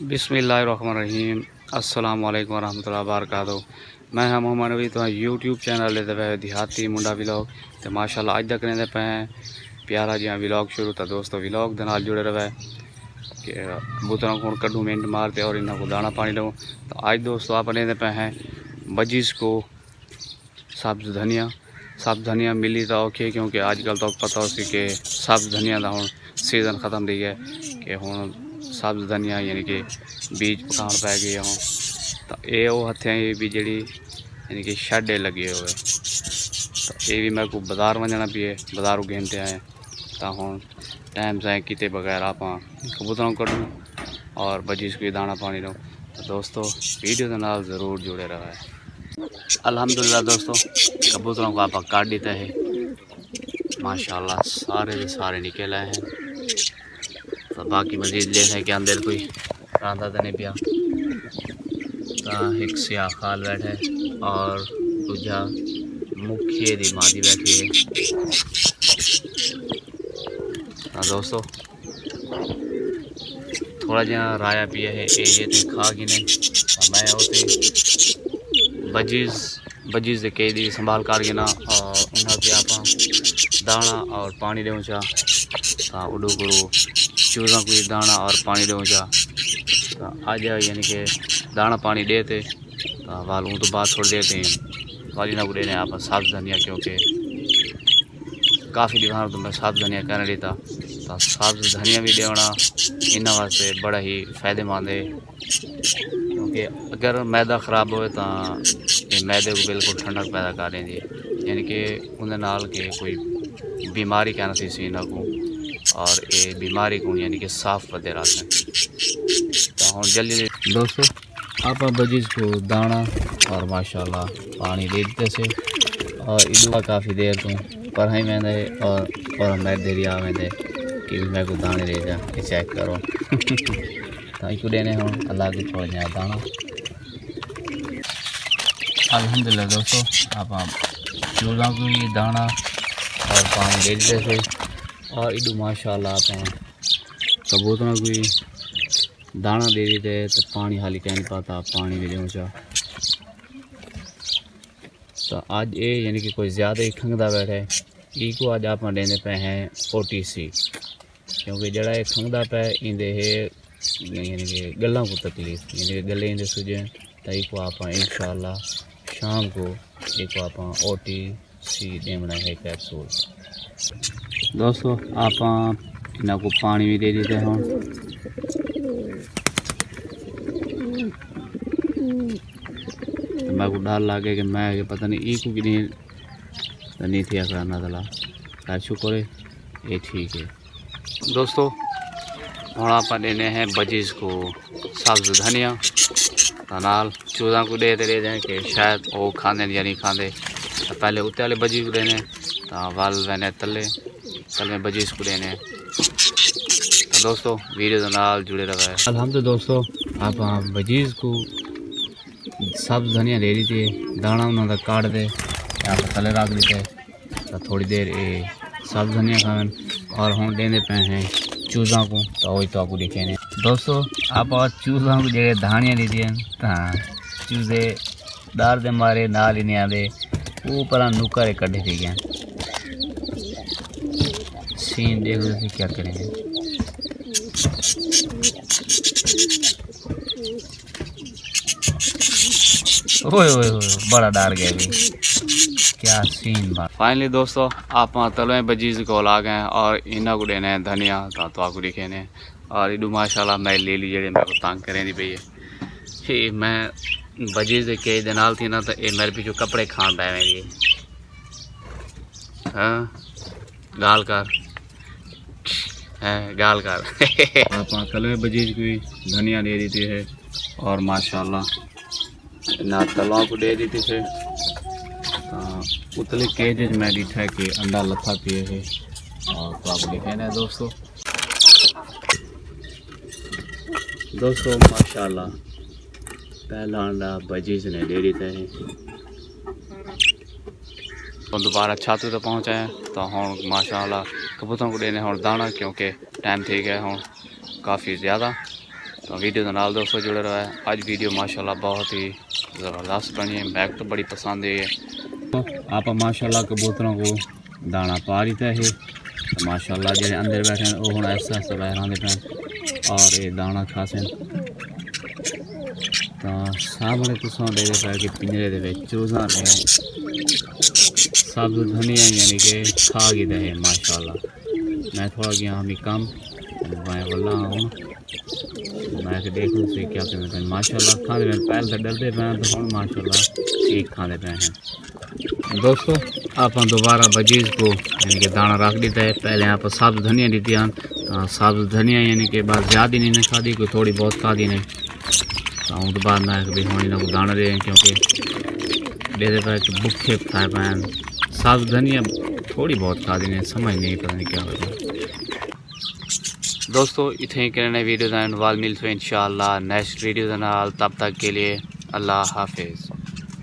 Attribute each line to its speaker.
Speaker 1: बिस्मिल्लाहिर्रहमानिर्रहीम। अस्सलाम वालेकुम रहमतुल्लाहि व बरकातहू। मैं हाँ मोहम्मद नबी तो यूट्यूब चैनल लेते पे देहाती मुंडा व्लॉग तो माशाल्लाह अज तक करेंदे पे प्यारा जिहा व्लॉग शुरू था दोस्तों। व्लॉग दे नाल जुड़े रहे कि कबूतरों को कड्डू मिनट मारते और इन्हों को दाना पानी दो। तो आज दोस्तों आप लेते पे हैं बजिस को सब्ज़ धनिया। सब्ज़ धनिया मिली तो औखी क्योंकि आजकल तो पता हो सी कि सब्ज़ धनिया का हुण सीजन ख़त्म थी है कि हुण सब्ज़ धनिया यानी कि बीज पकान पै गए हों। तो ये वो हथियां भी जी यानी कि शाडे लगे हुए तो ये भी मेरे को बाज़ार वजना भी है, बाज़ारों घेनते आए तो हुण टाइम से किते बगैर आप कबूतरों करूँ और बजिस को दाना पानी दूँ। तो दोस्तों वीडियो के नाल ज़रूर जुड़े रहा है। अल्हम्दुलिल्लाह दोस्तों कबूतरों को आप काट देता है माशाल्लाह सारे के सारे निकल आए हैं। तो बाकी मजीद जैसे कि अंदर कोई रांधा तो नहीं पिया तो एक सिया खाल बैठे और दूजा मुखिए दी मादी बैठी है। तो दोस्तों थोड़ा जहा राया पिया है ये तो खा गिने मैं होते बजिस के कई दी संभाल कर गिना और उन्हें आप दाना और पानी दूँ चा तो उडू गुरु चूज़ा को दाना और पानी दूँ चा तो आज यानी कि दाना पानी देते तो वाल तो बाद थोड़ी देर थे वाली ना को देने आप सब्ज़ धनिया क्योंकि काफ़ी दिखाना तो मैं सब्ज़ धनिया कहने लेता तो सब्ज़ धनिया भी देना इन्होंने वास्ते बड़ा ही फ़ायदेमंद है क्योंकि अगर मैदा ख़राब हो तो ये मैदे को बिल्कुल ठंडक पैदा कर देंगे यानी कि उन्हें नाल के कोई बीमारी कहना सी इन्हों को और ये बीमारी को यानी कि साफ़ करते रहते हैं। तो हम जल्दी दोस्तों आप बजिस को दाना और माशाल्लाह पानी दे देते से और इधर काफ़ी देर तो पर ही मैंने और मैं देरी आ मैंने कि मेरे को दाने दे जा ये चेक करो तो इसको देने हम अल्लाह को छोड़ जाए दाना। अल्हम्दुलिल्लाह दोस्तों आप चूज़ा को भी दाना और पानी दे देते थे और इधर माशाल्लाह आप कबूतरों को भी दाना दे देते तो पानी हाली कह नहीं पाता पानी भी दूँ चा। तो आज ये यानी कि कोई ज़्यादा ही खंगदा बैठे को आज आप देने पे हैं OTC क्योंकि जरा ये खंगदा पे इंदे है यानी कि गलों को तकलीफ यानी कि गले इंदे सुझे तो को आप इंशाल्लाह शाम को एक आप OTC देना है कैप्सूल। दोस्तों आप इन्हों को पानी भी दे देते हैं मेरे को डर लगे कि मैं पता नहीं ई को नहीं थी करना तला खैर शुक्र है ये ठीक है। दोस्तों हम आप देने हैं बजिस को सब्ज़ धनिया नाल चूज़ा को देते रह जाए कि शायद वो खाते या नहीं खाते तो पहले उत्ते वाले बजिस को देने तो वाल वैने तले में बजिस को देने। तो दोस्तों वीडियो के नाल जुड़े रहा है। अल्हम्दुलिल्लाह दोस्तों आप बजिस को सब्ज़ धनिया ले ली थी दाना उन्होंने काट दे आप तले रख देते तो थोड़ी देर ये सब्ज़ धनिया खान और हम देने पे हैं चूज़ा को तो वही तो आपको दिखे ने। दोस्तों आप चूज़ा को जगह धानियाँ दीजिए तो चूज़े दार दे मारे नाल ही नहीं आते ऊपर नुकर कड्ढे थी गए सीन देखो क्या करेंगे। ओए ओए ओए बड़ा डर गया भी क्या सीन बात। फाइनली दोस्तों आप तलवे बजीज को ला गए और इन्हों को देने धनिया तो आपको दिखे ने और इडू माशाल्लाह मैं ले ली जेडे मेरे को तंग करें दी पई है मैं बजीज के नाल थी ना तो ये मेरे पीछे कपड़े खान पाए मेरी हाँ गाल कर है गाल कर आप तलवे बजीज को धनिया दे देती है और माशाल्लाह ना तलवा को दे देती थे उतले केज में दिखा कि अंडा लथा पिए है और तो आप देखे ना दोस्तों माशाल्लाह पहला अंडा बजीज ने दे देता है तो दोबारा छत तो पहुँचे हैं तो हुण माशाअल्लाह कबूतरों को देने हुण दाना क्योंकि टाइम थी गया हुण काफ़ी ज़्यादा। तो वीडियो के नाल दोस्तों जुड़े रहा है। आज वीडियो माशाअल्लाह बहुत ही ज़बरदस्त बनी है, बैग तो बड़ी पसंद है। तो आप माशाअल्लाह कबूतरों को दाना पा रही है तो माशाअल्लाह जो अंदर बैठे हैं वो हुण ऐसा ऐसा बाहर आते पे और ये दाना खासे तो सामने तुसां देखदे पे कि पिंजरे दे विच चूज़ा ने सब्ज़ धनिया यानी कि खा गए है माशाअल्लाह। मैं थोड़ा गया हमें कम मैं बोला हूँ मैं देखूँ से क्या कहते हैं माशाअल्लाह खाते पे पहले तो डरते पे तो हम माशाअल्लाह ठीक खाते पे हैं। दोस्तों आप दोबारा बजीज को यानी कि दाना रख देता है। पहले आप सब्ज़ धनिया दी थी सब्ज़ धनिया यानी कि बस ज़्यादा नहीं खा दी कोई थोड़ी बहुत खा दी नहीं तो उस बाद मैं भी होनी ना दाना दे क्योंकि दे पे भुखे खाए पे सब्ज़ धनिया थोड़ी बहुत खा दी नहीं समझ नहीं पता नहीं क्या हो जाए। दोस्तों इतने करने वीडियो वाल मिलते हैं इंशाअल्लाह नेक्स्ट वीडियो तब तक के लिए अल्लाह हाफिज़।